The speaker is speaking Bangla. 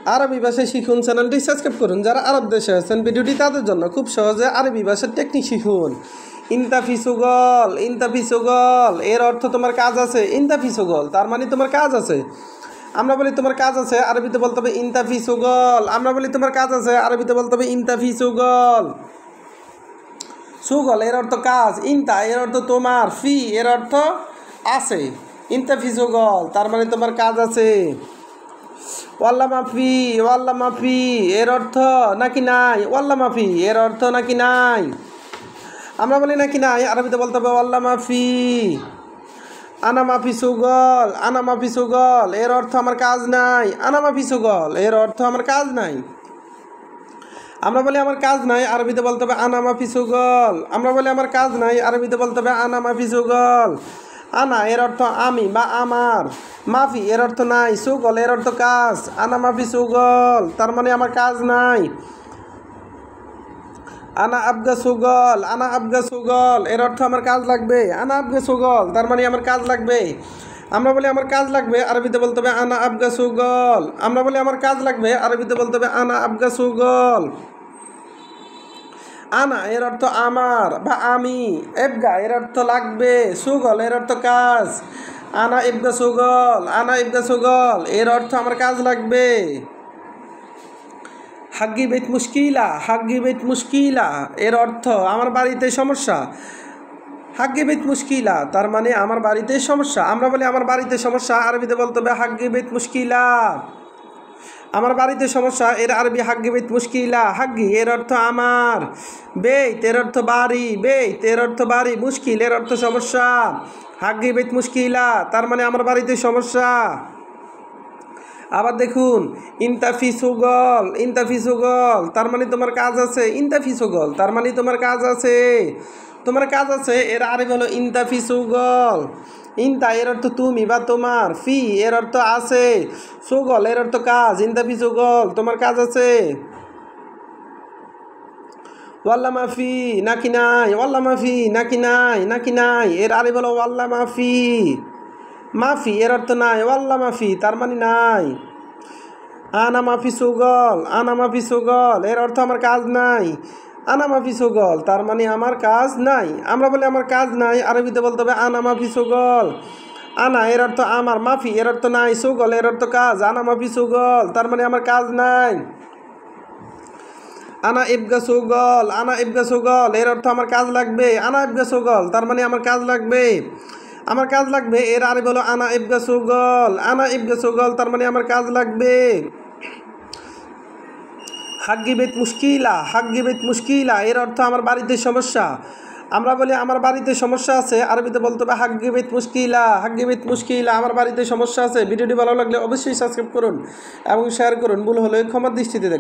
আরবি ভাষা শিখুন চ্যানেলটি সাবস্ক্রাইব করুন। যারা আরব দেশে আছেন ভিডিওটি তাদের জন্য, খুব সহজে আরবি ভাষার টেকনিক শিখুন। ইন্তাফিসুগল, ইন্তাফিসুগল এর অর্থ তোমার কাজ আছে। ইন্তাফিসুগল তার মানে তোমার কাজ আছে। আমরা বলি তোমার কাজ আছে, আরবিতে বলতে হবে ইন্তাফিসুগল। আমরা বলি তোমার কাজ আছে, আরবিতে বলতে হবে ইন্তাফিসুগল। সুগল এর অর্থ কাজ, ইন্তা এর অর্থ তোমার, ফি এর অর্থ আছে। ইন্তাফিসুগল তার মানে তোমার কাজ আছে। ওয়াল্লা মাফি, ওয়াল্লা মাফি এর অর্থ নাকি নাই। ওয়াল্লা মাফি এর অর্থ নাকি নাই। আমরা বলি নাকি নাই, আরবিতে বলতে হবে ওয়াল্লা মাফি। আনা মাফি সুগল, আনা মাফি সুগল এর অর্থ আমার কাজ নাই। আনা মাফি সুগল এর অর্থ আমার কাজ নাই। আমরা বলি আমার কাজ নাই, আরবিতে বলতে হবে আনা মাফি সুগল। আমরা বলি আমার কাজ নাই, আরবিতে বলতে হবে আনা মাফি সুগল। আনা এর অর্থ আমি বা আমার, মাফি এর অর্থ নাই, সুগল এর অর্থ কাজ। আনা মাফি সুগল তার মানে আমার কাজ নাই। আনা আবগা সুগল, আনা আবগা সুগল এর অর্থ আমার কাজ লাগবে। আনা আবগা সুগল তার মানে আমার কাজ লাগবে। আমরা বলি আমার কাজ লাগবে, আরবিতে বলতে হবে আনা আবগা সুগল। আমরা বলি আমার কাজ লাগবে, আরবিতে বলতে হবে আনা আবগা সুগল। আনা এর অর্থ আমার বা আমি, এবগা এর অর্থ লাগবে, সুগল এর অর্থ কাজ। আনা ইবগা সুগল, আনা ইবগা সুগল এর অর্থ আমার কাজ লাগবে। হাগ্গি বেত মুশকিলা, হাগ্গি বেত মুশকিলা এর অর্থ আমার বাড়িতে সমস্যা। হাগ্গি বেত মুশকিলা তার মানে আমার বাড়িতে সমস্যা। আমরা বলি আমার বাড়িতে সমস্যা, আরবিতে বলতে হবে হাগ্গি বেত মুশকিলা। আমার বাড়িতে সমস্যা এর আরবি হাগ্গি বেত মুশকিলা। হাগ্গি এর অর্থ আমার, বেত এর অর্থ বাড়ি, বেত এর অর্থ বাড়ি, মুশকিল এর অর্থ সমস্যা। হাগ্গি বেত মুশকিলা তার মানে আমার বাড়িতে সমস্যা। আবার দেখুন ইন্তাফিসুগল, ইন্তাফিসুগল তার মানে তোমার কাজ আছে। ইন্তাফিসুগল তার মানে তোমার কাজ আছে, তোমার কাজ আছে এর আরবি হলো ইন্তাফিসুগল। ইন্তা এর অর্থ তুমি বা তোমার, ফি এর অর্থ আছে, সুগল এর অর্থ কাজ। ইন্তাফিসুগল তোমার কাজ আছে। ওয়াল্লা মাফি নাকি নাই, ওয়াল্লা মাফি নাকি নাই, নাকি নাই এর আরবি হলো ওয়াল্লা মাফি। মাফি এর অর্থ নাই, ওয়াল্লা মাফি তার মানে নাই। আনা মাফি সুগল, আনা মাফি সুগল এর অর্থ আমার কাজ নাই। আনা মাফি সুগল তার মানে আমার কাজ নাই। আমরা বলি আমার কাজ নাই, আরবিতে বলতে হবে আনা মাফি সুগল। আনা এর অর্থ আমার, মাফি এর অর্থ নাই, সুগল এর অর্থ কাজ। আনা মাফি সুগল তার মানে আমার কাজ নাই। আনা ইবগা সুগল, আনা ইবগা সুগল এর অর্থ আমার কাজ লাগবে। আনা ইবগা সুগল তার মানে আমার কাজ লাগবে, আমার কাজ লাগবে এর আরবি হলো আনা ইবগা সুগল। আনা ইবগা সুগল তার মানে আমার কাজ লাগবে। হাগ্গি বেত মুশকিলা, হাগ্গি বেত মুশকিলা এর অর্থ আমার বাড়িতে সমস্যা। আমরা বলি আমার বাড়িতে সমস্যা আছে, আরবিতে বলতে হবে হাগ্গি বেত মুশকিলা। হাগ্গি বেত মুশকিলা আমার বাড়িতে সমস্যা আছে। ভিডিওটি ভালো লাগলে অবশ্যই সাবস্ক্রাইব করুন এবং শেয়ার করুন। ভুল হলে ক্ষমার দৃষ্টিতে দেখুন।